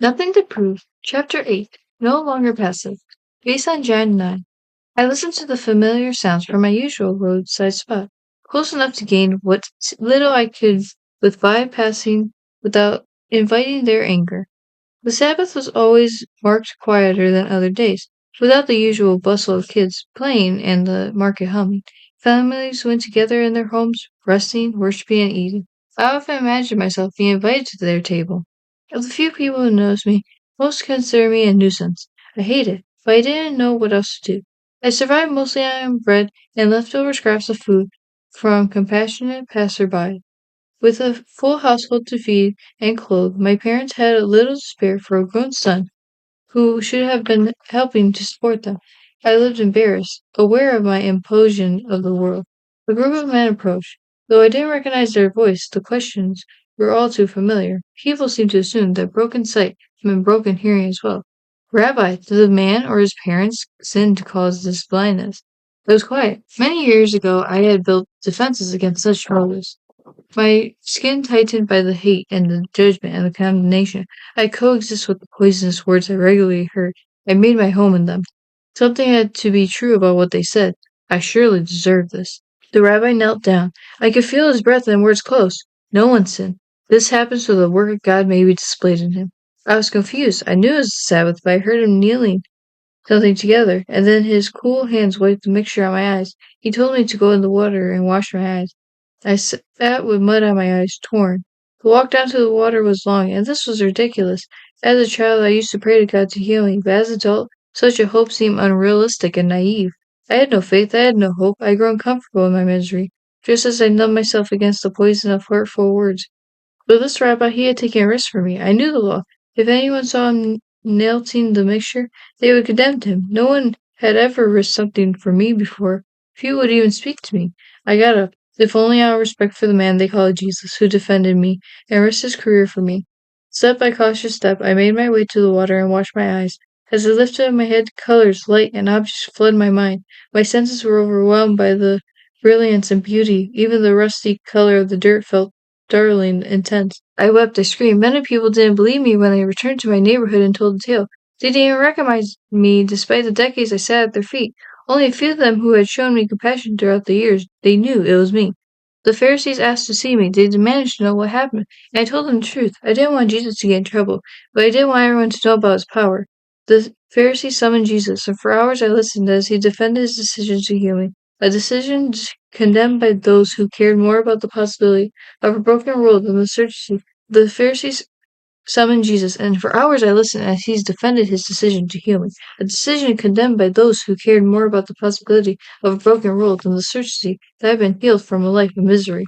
Nothing to prove. Chapter 8. No longer passive. Based on Jan 9. I listened to the familiar sounds from my usual roadside spot, close enough to gain what little I could with bypassing without inviting their anger. The Sabbath was always marked quieter than other days, without the usual bustle of kids playing and the market humming. Families went together in their homes, resting, worshiping, and eating. I often imagined myself being invited to their table. Of the few people who knows me, most consider me a nuisance. I hate it, but I didn't know what else to do. I survived mostly on bread and leftover scraps of food from compassionate passerby. With a full household to feed and clothe, my parents had a little to spare for a grown son who should have been helping to support them. I lived embarrassed, aware of my imposition of the world. A group of men approached. Though I didn't recognize their voice, the questions were all too familiar. People seemed to assume that broken sight meant broken hearing as well. Rabbi, did the man or his parents sin to cause this blindness? I was quiet. Many years ago, I had built defenses against such motives. My skin tightened by the hate and the judgment and the condemnation. I coexist with the poisonous words I regularly heard. I made my home in them. Something had to be true about what they said. I surely deserved this. The rabbi knelt down. I could feel his breath and words close. No one sinned. This happened so the work of God may be displayed in him. I was confused. I knew it was the Sabbath, but I heard him kneeling something together, and then his cool hands wiped the mixture on my eyes. He told me to go in the water and wash my eyes. I sat with mud on my eyes, torn. The walk down to the water was long, and this was ridiculous. As a child, I used to pray to God to heal me, but as an adult, such a hope seemed unrealistic and naive. I had no faith, I had no hope. I had grown comfortable in my misery, just as I numbed myself against the poison of hurtful words. But this rabbi, he had taken a risk for me. I knew the law. If anyone saw him melting the mixture, they would condemn him. No one had ever risked something for me before. Few would even speak to me. I got up, if only out of respect for the man they called Jesus, who defended me and risked his career for me. Step by cautious step, I made my way to the water and washed my eyes. As I lifted up my head, colors, light, and objects flooded my mind. My senses were overwhelmed by the brilliance and beauty. Even the rusty color of the dirt felt startling intense. I wept, I screamed. Many people didn't believe me when I returned to my neighborhood and told the tale. They didn't even recognize me despite the decades I sat at their feet. Only a few of them who had shown me compassion throughout the years, they knew it was me. The Pharisees asked to see me. They demanded to know what happened, and I told them the truth. I didn't want Jesus to get in trouble, but I did want everyone to know about his power. The Pharisees summoned Jesus, and for hours I listened as he defended his decision to heal me, a decision condemned by those who cared more about the possibility of a broken world than the certainty. The Pharisees summoned Jesus, and for hours I listened as he defended his decision to heal me, a decision condemned by those who cared more about the possibility of a broken world than the certainty that I had been healed from a life of misery.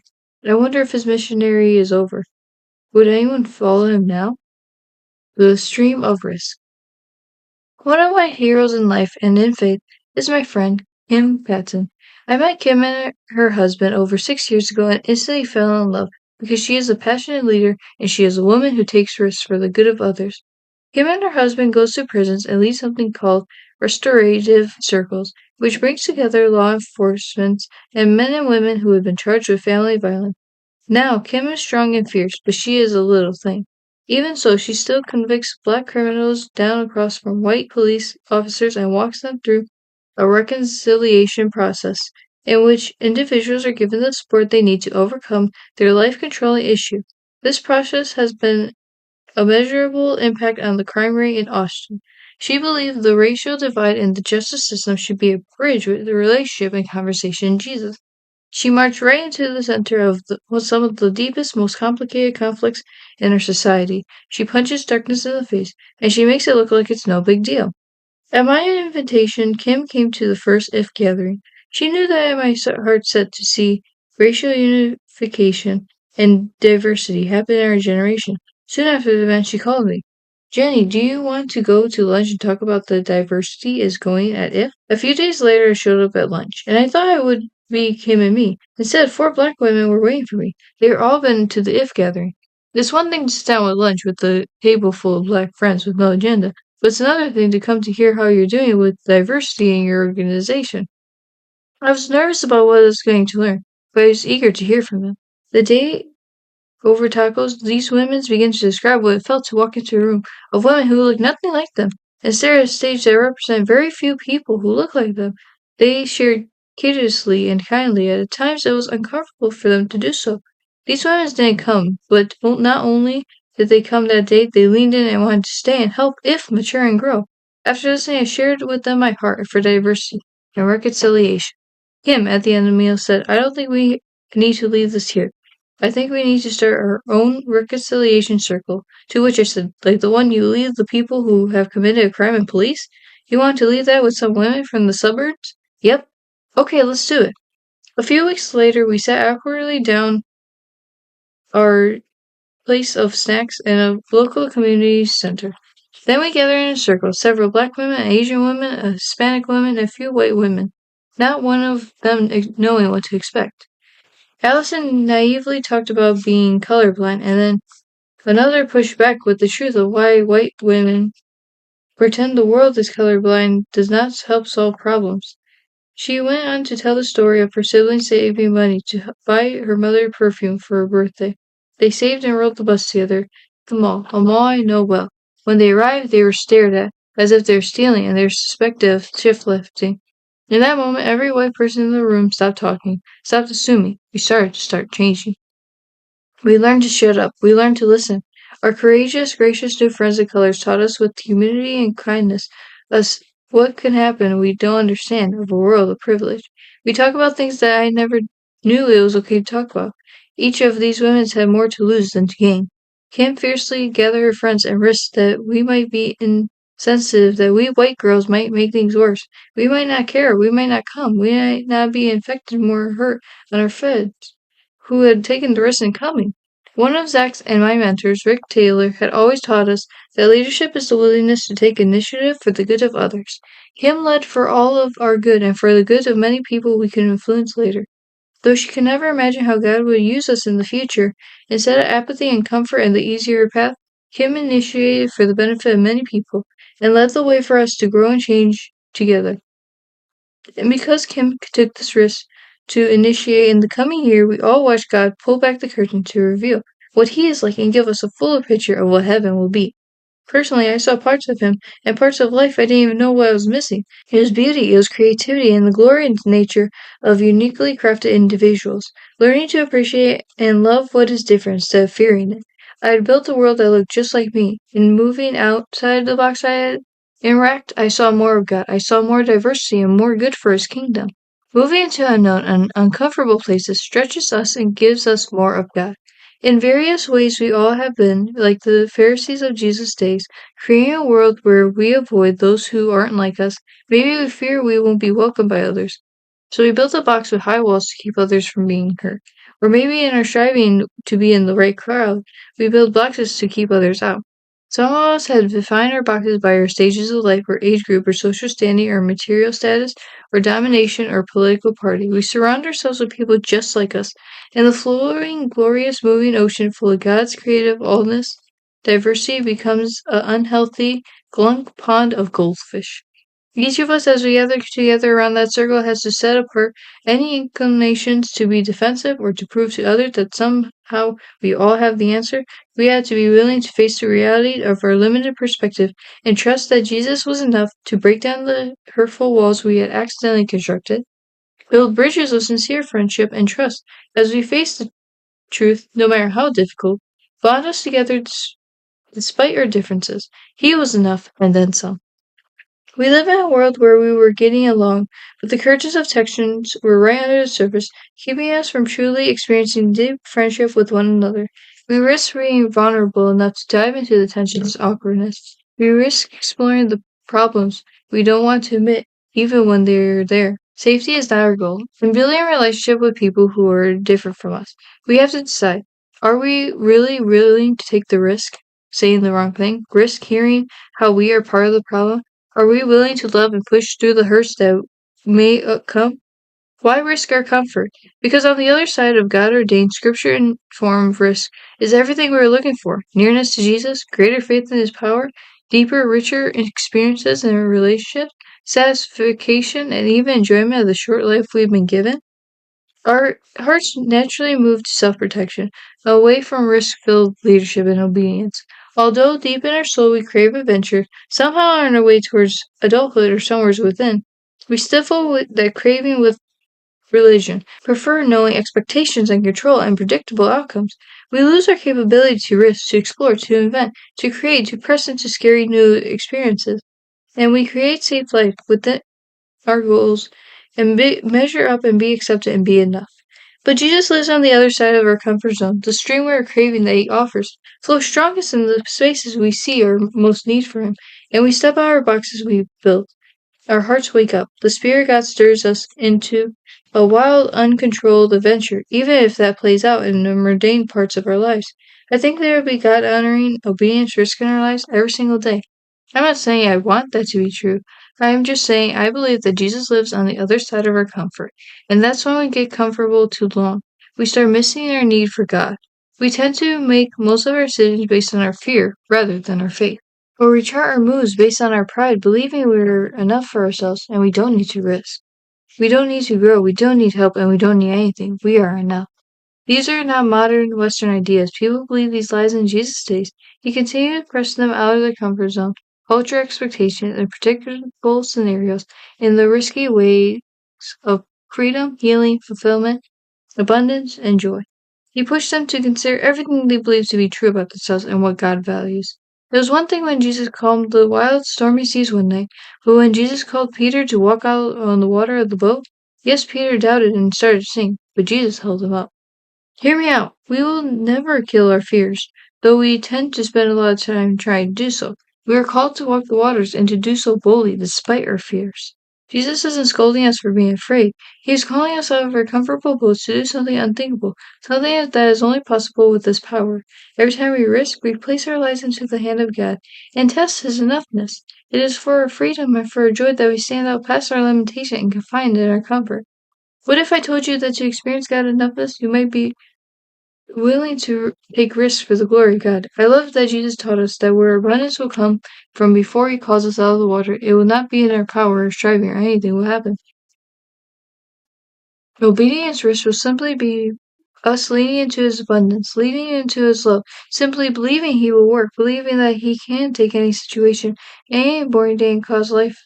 I wonder if his missionary is over. Would anyone follow him now? The stream of risk. One of my heroes in life and in faith is my friend, Kim Patton. I met Kim and her husband over 6 years ago and instantly fell in love because she is a passionate leader and she is a woman who takes risks for the good of others. Kim and her husband goes to prisons and leads something called restorative circles, which brings together law enforcement and men and women who have been charged with family violence. Now, Kim is strong and fierce, but she is a little thing. Even so, she still convicts black criminals down across from white police officers and walks them through a reconciliation process in which individuals are given the support they need to overcome their life-controlling issue. This process has been a measurable impact on the crime rate in Austin. She believed the racial divide in the justice system should be a bridge with the relationship and conversation in Jesus. She marched right into the center of some of the deepest, most complicated conflicts in our society. She punches darkness in the face, and she makes it look like it's no big deal. At my invitation, Kim came to the first IF gathering. She knew that I had my heart set to see racial unification and diversity happen in our generation. Soon after the event, she called me. Jenny, do you want to go to lunch and talk about the diversity is going at IF? A few days later, I showed up at lunch, and I thought it would be Kim and me. Instead, four black women were waiting for me. They had all been to the IF gathering. It's one thing to sit down with lunch with a table full of black friends with no agenda, but it's another thing to come to hear how you're doing with diversity in your organization. I was nervous about what I was going to learn, but I was eager to hear from them. The day over tacos, these women began to describe what it felt to walk into a room of women who looked nothing like them and stare at a stage that represented very few people who look like them. They shared courteously and kindly, yet at times it was uncomfortable for them to do so. These women didn't come, but not only did they come that day, they leaned in and wanted to stay and help if mature and grow. After listening, I shared with them my heart for diversity and reconciliation. Kim, at the end of the meal, said, I don't think we need to leave this here. I think we need to start our own reconciliation circle. To which I said, like the one you leave the people who have committed a crime and police? You want to leave that with some women from the suburbs? Yep. Okay, let's do it. A few weeks later, we sat awkwardly down our place of snacks in a local community center. Then we gathered in a circle, several black women, an Asian woman, a Hispanic woman, and a few white women, not one of them knowing what to expect. Allison naively talked about being colorblind, and then another pushed back with the truth of why white women pretend the world is colorblind does not help solve problems. She went on to tell the story of her siblings saving money to buy her mother perfume for her birthday. They saved and rode the bus together to the mall, a mall I know well. When they arrived, they were stared at, as if they were stealing, and they were suspected of shoplifting. In that moment, every white person in the room stopped talking, stopped assuming. We started to start changing. We learned to shut up. We learned to listen. Our courageous, gracious new friends of colors taught us with humility and kindness us what can happen we don't understand of a world of privilege. We talk about things that I never knew it was okay to talk about. Each of these women had more to lose than to gain. Kim fiercely gathered her friends and risked that we might be insensitive, that we white girls might make things worse. We might not care. We might not come. We might not be infected more hurt on our feds who had taken the risk in coming. One of Zach's and my mentors, Rick Taylor, had always taught us that leadership is the willingness to take initiative for the good of others. Kim led for all of our good and for the good of many people we could influence later. Though she could never imagine how God would use us in the future, instead of apathy and comfort and the easier path, Kim initiated for the benefit of many people and led the way for us to grow and change together. And because Kim took this risk to initiate in the coming year, we all watched God pull back the curtain to reveal what He is like and give us a fuller picture of what heaven will be. Personally, I saw parts of Him and parts of life I didn't even know what I was missing. It was beauty, it was creativity, and the glory and nature of uniquely crafted individuals. Learning to appreciate and love what is different instead of fearing it. I had built a world that looked just like me. In moving outside the box I had interact, I saw more of God. I saw more diversity and more good for His kingdom. Moving into unknown and uncomfortable places stretches us and gives us more of God. In various ways, we all have been, like the Pharisees of Jesus' days, creating a world where we avoid those who aren't like us. Maybe we fear we won't be welcomed by others. So we built a box with high walls to keep others from being hurt. Or maybe in our striving to be in the right crowd, we build boxes to keep others out. Some of us have defined our boxes by our stages of life or age group or social standing or material status or domination or political party. We surround ourselves with people just like us. In the flowing, glorious, moving ocean full of God's creative allness, diversity becomes an unhealthy, glunk pond of goldfish. Each of us, as we gather together around that circle, has to set apart any inclinations to be defensive or to prove to others that somehow we all have the answer. We had to be willing to face the reality of our limited perspective and trust that Jesus was enough to break down the hurtful walls we had accidentally constructed, build bridges of sincere friendship and trust as we face the truth, no matter how difficult, bond us together despite our differences. He was enough, and then some. We live in a world where we were getting along, but the curtains of tensions were right under the surface, keeping us from truly experiencing deep friendship with one another. We risk being vulnerable enough to dive into the tension's awkwardness. We risk exploring the problems we don't want to admit, even when they're there. Safety is not our goal. In building a relationship with people who are different from us, we have to decide, are we really willing to take the risk, saying the wrong thing, risk hearing how we are part of the problem? Are we willing to love and push through the hurts that may come? Why risk our comfort? Because on the other side of God-ordained, scripture-informed risk is everything we are looking for. Nearness to Jesus, greater faith in His power, deeper, richer experiences in our relationships, satisfaction, and even enjoyment of the short life we've been given. Our hearts naturally move to self-protection, away from risk-filled leadership and obedience. Although deep in our soul we crave adventure, somehow on our way towards adulthood or somewhere within, we stifle that craving with religion, prefer knowing expectations and control and predictable outcomes. We lose our capability to risk, to explore, to invent, to create, to press into scary new experiences. And we create safe life within our goals and measure up and be accepted and be enough. But Jesus lives on the other side of our comfort zone. The stream we are craving that he offers flows strongest in the spaces we see our most need for him, and we step out of our boxes we built. Our hearts wake up. The Spirit God stirs us into a wild, uncontrolled adventure, even if that plays out in the mundane parts of our lives. I think there will be God honoring, obedience, risk in our lives every single day. I'm not saying I want that to be true. I am just saying I believe that Jesus lives on the other side of our comfort. And that's when we get comfortable too long. We start missing our need for God. We tend to make most of our decisions based on our fear rather than our faith. Or we chart our moves based on our pride, believing we're enough for ourselves and we don't need to risk. We don't need to grow, we don't need help, and we don't need anything. We are enough. These are not modern Western ideas. People believe these lies in Jesus' days. He continued to press them out of their comfort zone, culture expectations, and predictable scenarios in the risky ways of freedom, healing, fulfillment, abundance, and joy. He pushed them to consider everything they believed to be true about themselves and what God values. It was one thing when Jesus calmed the wild, stormy seas one night, but when Jesus called Peter to walk out on the water of the boat, yes, Peter doubted and started to sink, but Jesus held him up. Hear me out. We will never kill our fears, though we tend to spend a lot of time trying to do so. We are called to walk the waters and to do so boldly despite our fears. Jesus isn't scolding us for being afraid. He is calling us out of our comfortable boats to do something unthinkable, something that is only possible with His power. Every time we risk, we place our lives into the hand of God and test His enoughness. It is for our freedom and for our joy that we stand out past our limitation and confined in our comfort. What if I told you that to experience God enoughness, you might be willing to take risks for the glory of God? I love that Jesus taught us that where abundance will come from before He calls us out of the water, it will not be in our power or striving or anything will happen. Obedience risk will simply be us leaning into His abundance, leaning into His love, simply believing He will work, believing that He can take any situation, any boring day and cause life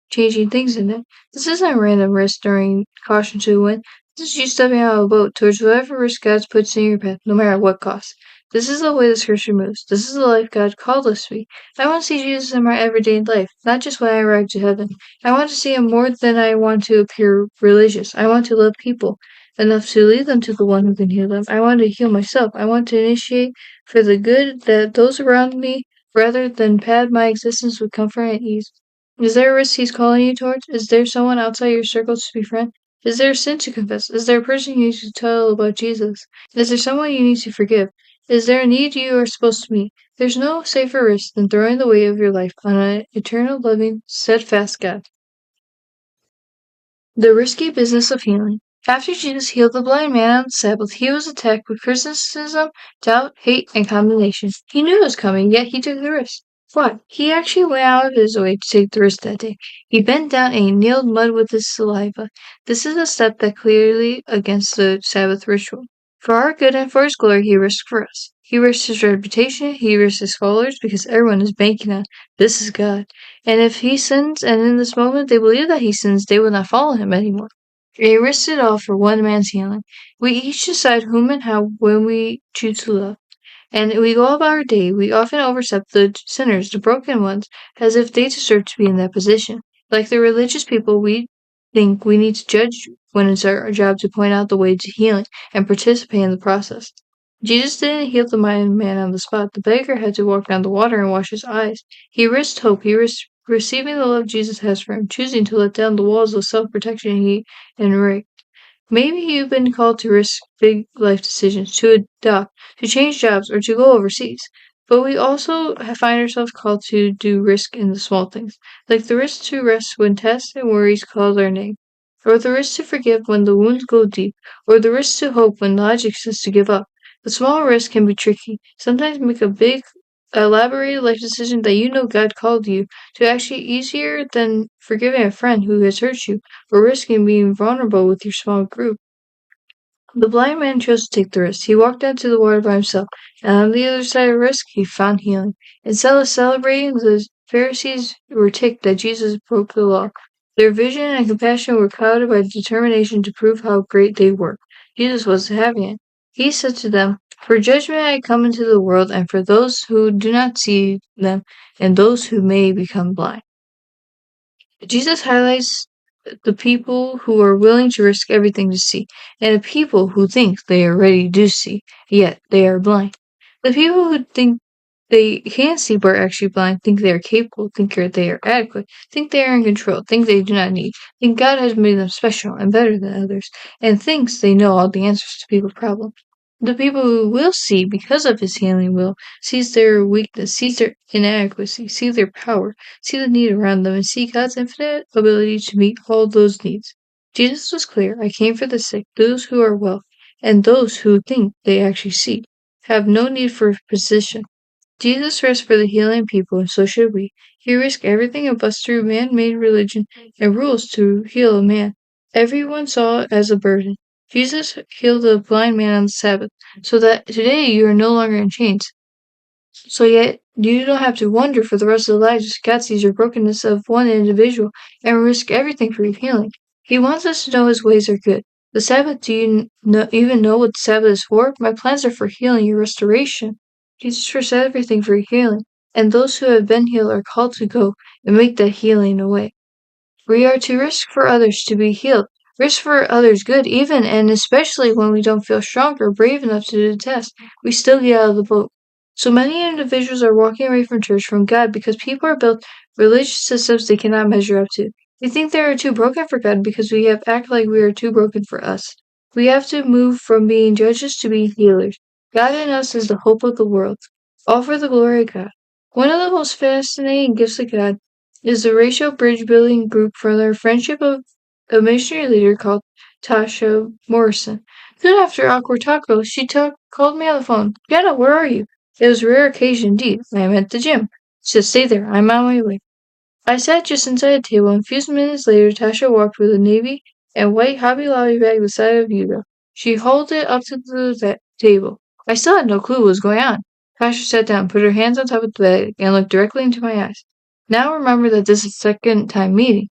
changing things in it. This isn't a random risk during caution to the wind. This is you stepping out of a boat towards whatever risk God puts in your path, no matter what cost. This is the way the scripture moves. This is the life God called us to be. I want to see Jesus in my everyday life, not just when I arrive to heaven. I want to see Him more than I want to appear religious. I want to love people enough to lead them to the one who can heal them. I want to heal myself. I want to initiate for the good that those around me rather than pad my existence with comfort and ease. Is there a risk He's calling you towards? Is there someone outside your circle to befriend? Is there a sin to confess? Is there a person you need to tell about Jesus? Is there someone you need to forgive? Is there a need you are supposed to meet? There's no safer risk than throwing the weight of your life on an eternal, loving, steadfast God. The risky business of healing. After Jesus healed the blind man on the Sabbath, he was attacked with criticism, doubt, hate, and condemnation. He knew it was coming, yet he took the risk. Why? He actually went out of his way to take the risk that day. He bent down and he kneaded mud with his saliva. This is a step that clearly against the Sabbath ritual. For our good and for his glory, he risked for us. He risked his reputation, he risked his followers, because everyone is banking on this is God. And if he sins, and in this moment they believe that he sins, they will not follow him anymore. He risked it all for one man's healing. We each decide whom and how when we choose to love. And we go about our day, we often overstep the sinners, the broken ones, as if they deserve to be in that position. Like the religious people, we think we need to judge when it's our job to point out the way to healing and participate in the process. Jesus didn't heal the blind man on the spot. The beggar had to walk down the water and wash his eyes. He risked hope. He risked receiving the love Jesus has for him, choosing to let down the walls of self-protection he enrigged. Maybe you've been called to risk big life decisions, to adopt, to change jobs, or to go overseas. But we also find ourselves called to do risk in the small things, like the risk to rest when tests and worries call our name, or the risk to forgive when the wounds go deep, or the risk to hope when logic says to give up. The small risk can be tricky. Sometimes make a big, elaborated life decision that you know God called you to actually easier than forgiving a friend who has hurt you or risking being vulnerable with your small group. The blind man chose to take the risk. He walked down to the water by himself, and on the other side of the risk, he found healing. Instead of celebrating, the Pharisees were ticked that Jesus broke the law. Their vision and compassion were clouded by determination to prove how great they were. Jesus wasn't having it. He said to them, "For judgment I come into the world, and for those who do not see them, and those who may become blind." Jesus highlights the people who are willing to risk everything to see, and the people who think they already do see, yet they are blind. The people who think they can see but are actually blind, think they are capable, think they are adequate, think they are in control, think they do not need, think God has made them special and better than others, and thinks they know all the answers to people's problems. The people who will see because of his healing will sees their weakness, sees their inadequacy, see their power, see the need around them, and see God's infinite ability to meet all those needs. Jesus was clear. I came for the sick, those who are well, and those who think they actually see, have no need for physician. Jesus risked for the healing people, and so should we. He risked everything and busts through man-made religion and rules to heal a man. Everyone saw it as a burden. Jesus healed a blind man on the Sabbath, so that today you are no longer in chains. So yet you don't have to wonder for the rest of the lives God sees your brokenness of one individual and risk everything for your healing. He wants us to know his ways are good. The Sabbath, do you even know what the Sabbath is for? My plans are for healing, your restoration. Jesus risks everything for your healing, and those who have been healed are called to go and make that healing away. We are to risk for others to be healed, risk for others good, even and especially when we don't feel strong or brave enough to do the test. We still get out of the boat. So many individuals are walking away from church, from God, because people are built religious systems they cannot measure up to. They think they are too broken for God because we have act like we are too broken for us. We have to move from being judges to being healers. God in us is the hope of the world. All for the glory of God. One of the most fascinating gifts of God is the racial bridge building group for their friendship of a missionary leader called Tasha Morrison. Soon after awkward taco, she called me on the phone. Jenna, where are you? It was a rare occasion indeed. I am at the gym. She said, stay there. I'm on my way. I sat just inside the table, and a few minutes later, Tasha walked with a navy and white Hobby Lobby bag the size of Yugo. She held it up to the table. I still had no clue what was going on. Tasha sat down, put her hands on top of the bag, and looked directly into my eyes. Now remember that this is the second time meeting.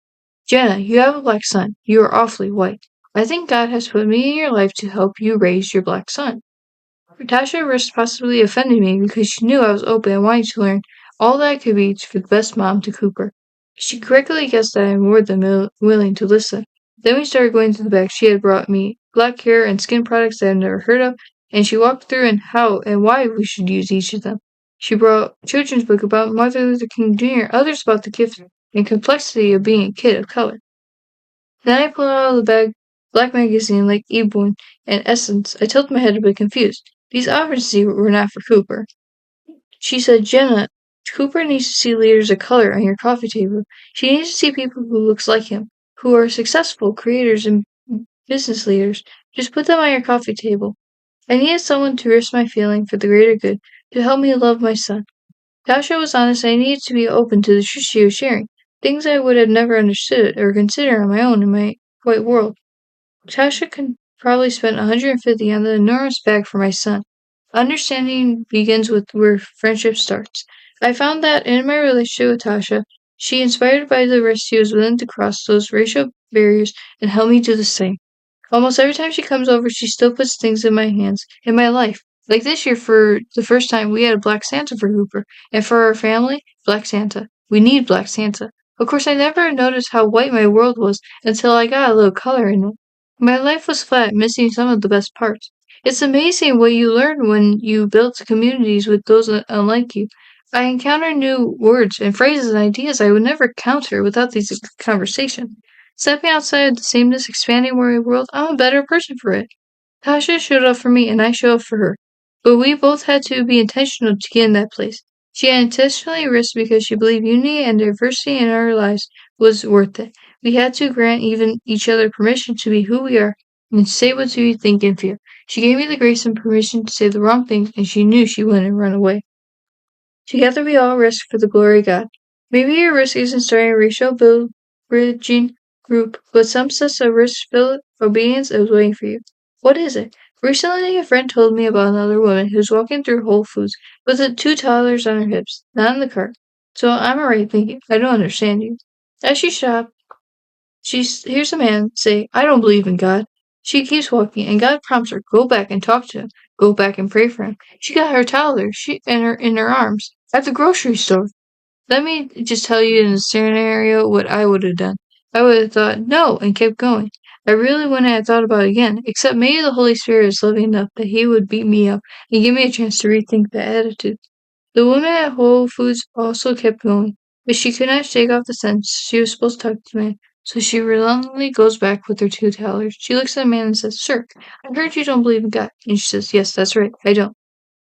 Jenna, you have a black son. You are awfully white. I think God has put me in your life to help you raise your black son. Natasha risked possibly offending me because she knew I was open and wanting to learn all that I could be for the best mom to Cooper. She correctly guessed that I am more than willing to listen. Then we started going to the back. She had brought me black hair and skin products that I had never heard of, and she walked through and how and why we should use each of them. She brought a children's book about Martin Luther King Jr., others about the gift and complexity of being a kid of color. Then I pulled out of the bag black magazine like Ebon and Essence. I tilted my head a bit confused. These obviously were not for Cooper. She said, Jenna, Cooper needs to see leaders of color on your coffee table. She needs to see people who looks like him, who are successful creators and business leaders. Just put them on your coffee table. I needed someone to risk my feeling for the greater good, to help me love my son. Tasha was honest. I needed to be open to the truth she was sharing, things I would have never understood or considered on my own in my white world. Tasha could probably spend 150 on the enormous bag for my son. Understanding begins with where friendship starts. I found that in my relationship with Tasha, she inspired by the risk she was willing to cross those racial barriers and help me do the same. Almost every time she comes over, she still puts things in my hands, in my life. Like this year, for the first time, we had a Black Santa for Cooper, and for our family, Black Santa. We need Black Santa. Of course, I never noticed how white my world was until I got a little color in it. My life was flat, missing some of the best parts. It's amazing what you learn when you build communities with those unlike you. I encounter new words and phrases and ideas I would never encounter without these conversations. Stepping outside of the sameness, expanding my world, I'm a better person for it. Tasha showed up for me and I showed up for her. But we both had to be intentional to get in that place. She had intentionally risked because she believed unity and diversity in our lives was worth it. We had to grant even each other permission to be who we are and say what we think and feel. She gave me the grace and permission to say the wrong thing, and she knew she wouldn't run away. Together we all risk for the glory of God. Maybe your risk isn't starting a racial bridging group, but some sense of risk-filled obedience is waiting for you. What is it? Recently, a friend told me about another woman who's walking through Whole Foods with the two toddlers on her hips, not in the cart. So I'm alright thinking, I don't understand you. As she shops, she hears a man say, I don't believe in God. She keeps walking, and God prompts her, go back and talk to him. Go back and pray for him. She got her toddler in her arms at the grocery store. Let me just tell you in a scenario what I would have done. I would have thought, no, and kept going. I really wouldn't have thought about it again, except maybe the Holy Spirit is loving enough that he would beat me up and give me a chance to rethink the attitude. The woman at Whole Foods also kept going, but she could not shake off the sense she was supposed to talk to the man, so she reluctantly goes back with her two tellers. She looks at the man and says, Sir, I heard you don't believe in God. And she says, Yes, that's right, I don't.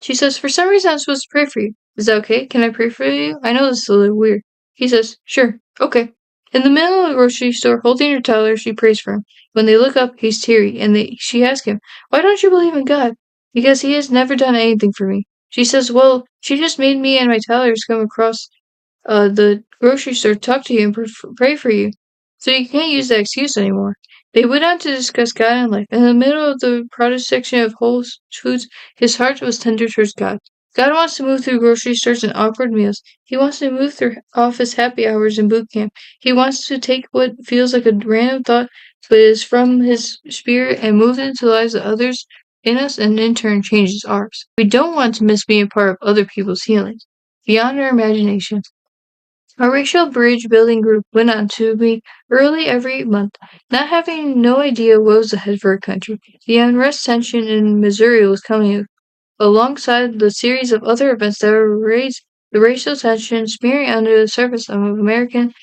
She says, For some reason I'm supposed to pray for you. Is that okay? Can I pray for you? I know this is a little weird. He says, Sure, okay. In the middle of the grocery store, holding her toddler, she prays for him. When they look up, he's teary, and she asks him, Why don't you believe in God? Because he has never done anything for me. She says, Well, she just made me and my toddlers come across the grocery store to talk to you and pray for you. So you can't use that excuse anymore. They went on to discuss God and life. In the middle of the produce section of Whole Foods, his heart was tender towards God. God wants to move through grocery stores and awkward meals. He wants to move through office happy hours and boot camp. He wants to take what feels like a random thought but is from his spirit and move it into the lives of others in us and in turn changes ours. We don't want to miss being a part of other people's healings. Beyond our imagination. Our racial bridge building group went on to meet early every month, not having no idea what was ahead for our country. The unrest tension in Missouri was coming alongside the series of other events that would raise the racial tension smearing under the surface of American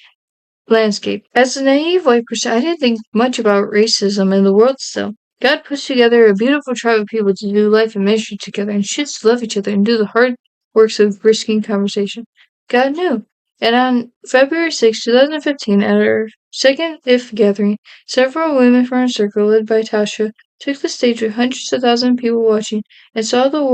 landscape. As a naive white person, I didn't think much about racism in the world still. God puts together a beautiful tribe of people to do life and ministry together and choose to love each other and do the hard works of risking conversation. God knew. And on February 6, 2015, at our second IF gathering, several women from our circle, led by Tasha, took the stage with hundreds of thousands of people watching and saw the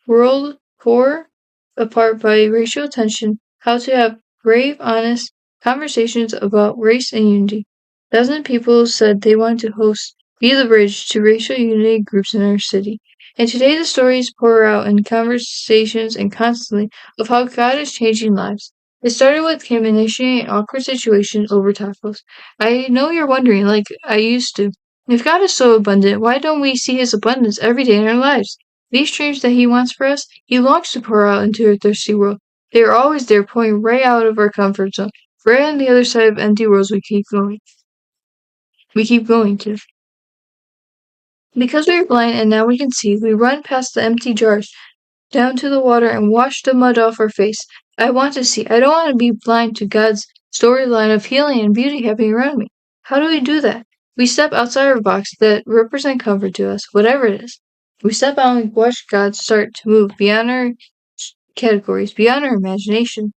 world tore apart by racial tension, how to have brave, honest conversations about race and unity. Dozens of people said they wanted to host Be the Bridge to racial unity groups in our city. And today the stories pour out in conversations and constantly of how God is changing lives. It started with Kim initiating an awkward situation over tacos. I know you're wondering, like I used to. If God is so abundant, why don't we see his abundance every day in our lives? These streams that he wants for us, he longs to pour out into our thirsty world. They are always there, pouring right out of our comfort zone, right on the other side of empty worlds we keep going. We keep going to. Because we are blind and now we can see, we run past the empty jars, down to the water and wash the mud off our face. I want to see. I don't want to be blind to God's storyline of healing and beauty happening around me. How do we do that? We step outside our box that represent comfort to us, whatever it is. We step out and watch God start to move beyond our categories, beyond our imagination.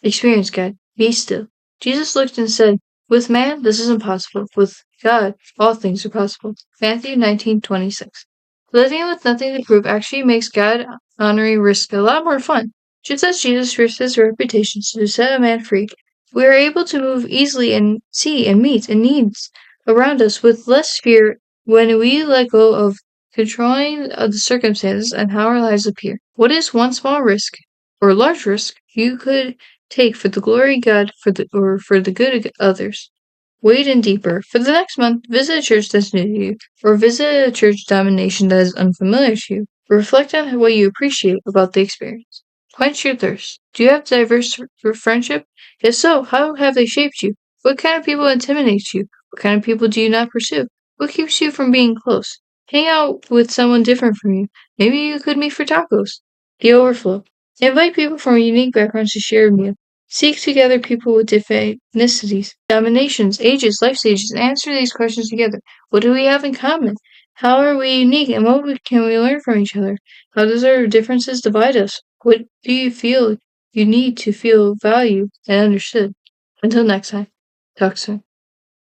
Experience God. Be still. Jesus looked and said, With man, this is impossible. With God, all things are possible. Matthew 19:26. Living with nothing to prove actually makes God-honoring risk a lot more fun. Just as Jesus risked his reputation to set a man free, we are able to move easily and see and meet and needs around us with less fear when we let go of controlling the circumstances and how our lives appear. What is one small risk or large risk you could take for the glory of God for the good of others? Wade in deeper. For the next month, visit a church that's new to you, or visit a church denomination that is unfamiliar to you. Reflect on what you appreciate about the experience. Quench your thirst. Do you have diverse friendship? If so, how have they shaped you? What kind of people intimidate you? What kind of people do you not pursue? What keeps you from being close? Hang out with someone different from you. Maybe you could meet for tacos. The overflow. Invite people from unique backgrounds to share a meal. Seek together people with different ethnicities, denominations, ages, life stages, and answer these questions together. What do we have in common? How are we unique, and can we learn from each other? How does our differences divide us? What do you feel you need to feel valued and understood? Until next time, talk soon.